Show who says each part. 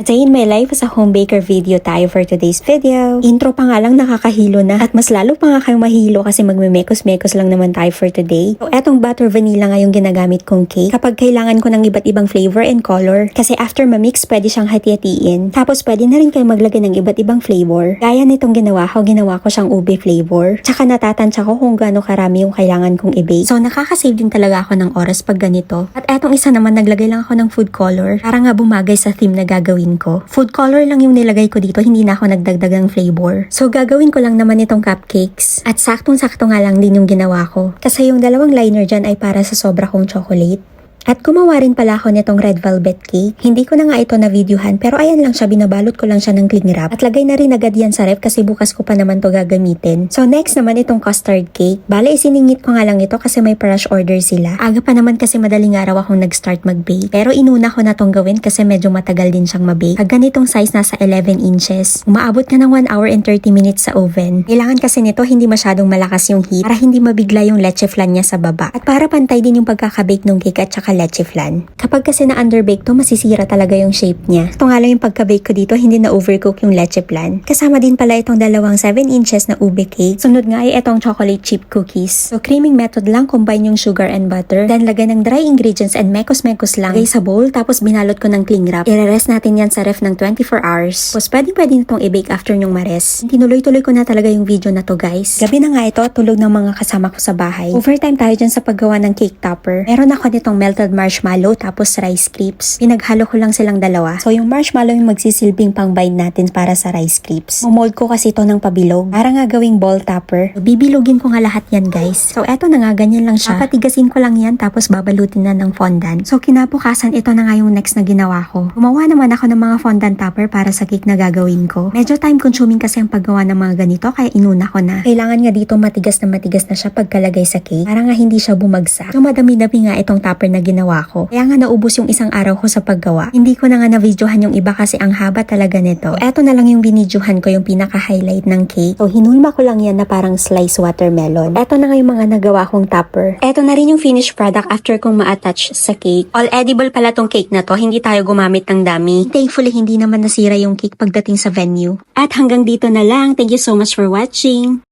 Speaker 1: A day in my life as a home baker video tayo for today's video. Intro pa nga lang nakakahilo na at mas lalo pa nga kayong mahilo kasi magme-mekos-mekos lang naman tayo for today. So etong butter vanilla nga yung ginagamit kong cake kapag kailangan ko ng iba't ibang flavor and color kasi after ma-mix pwede siyang hati-hatiin. Tapos pwede na rin kayo maglagay ng iba't ibang flavor. Gaya nitong ginawa ko siyang ube flavor. Tsaka natatansya ko kung gaano karami yung kailangan kong i-bake. So nakakasave din talaga ako ng oras pag ganito. At etong isa naman naglagay lang ako ng food color para nga bumagay sa theme na gagawin ko. Food color lang yung nilagay ko dito, hindi na ako nagdagdag ng flavor. So gagawin ko lang naman itong cupcakes. At saktong-sakto nga lang din yung ginawa ko. Kasi yung dalawang liner dyan ay para sa sobra kong chocolate. At gumawa rin pala ako nitong red velvet cake. Hindi ko na nga ito na-videohan pero ayan lang siya, binabalot ko lang siya ng cling wrap. At lagay na rin agad yan sa ref kasi bukas ko pa naman to gagamitin. So next naman itong custard cake. Bale isiningit ko nga lang ito kasi may rush order sila. Aga pa naman kasi madaling araw akong nag-start mag-bake. Pero inuna ko na tong gawin kasi medyo matagal din siyang mabake. Pag ganitong size nasa 11 inches. Umaabot ka ng 1 hour and 30 minutes sa oven. Kailangan kasi nito hindi masyadong malakas yung heat para hindi mabigla yung leche flan niya sa baba. At para pantay din yung pagkakabake ng cake at saka leche flan. Kapag kasi na-underbake to, masisira talaga yung shape niya. Ito nga lang yung pagka-bake ko dito, hindi na-overcook yung leche flan. Kasama din pala itong dalawang 7 inches na ube cake. Sunod nga ay itong chocolate chip cookies. So creaming method lang, combine yung sugar and butter. Then lagay ng dry ingredients and mekos-mekos lang. Lagay sa bowl, tapos binalot ko ng cling wrap. I-rest natin yan sa ref ng 24 hours. Tapos pwede na itong i-bake after yung mares. Tinuloy-tuloy ko na talaga yung video na to guys. Gabi na nga ito, tulog ng mga kasama ko sa bahay. Overtime tayo dyan sa paggawa ng cake topper. Meron ako nitong melted marshmallow tapos rice crisps. Pinaghalo ko lang silang dalawa. So yung marshmallow yung magsisilbing pang bind natin para sa rice crisps. Momold ko kasi ito ng pabilog para nga gawing ball topper. So, bibilugin ko nga lahat yan guys. So eto na nga, ganyan lang siya. Papatigasin ko lang yan tapos babalutin na ng fondant. So kinabukasan ito na nga yung next na ginawa ko. Gumawa naman ako ng mga fondant topper para sa cake na gagawin ko. Medyo time consuming kasi ang paggawa ng mga ganito kaya inuna ko na. Kailangan nga dito matigas na siya pagkalagay sa cake para nga hindi siya bumagsak. So madami-dami nga itong topper na ginawa ko. Kaya nga naubos yung isang araw ko sa paggawa. Hindi ko na nga na-videohan yung iba kasi ang haba talaga nito. So eto na lang yung binidyohan ko, yung pinaka-highlight ng cake. So hinulma ko lang yan na parang slice watermelon. Eto na nga yung mga nagawa kong topper. Eto na rin yung finished product after kong ma-attach sa cake. All edible pala tong cake na to. Hindi tayo gumamit ng dami. Thankfully hindi naman nasira yung cake pagdating sa venue. At hanggang dito na lang. Thank you so much for watching.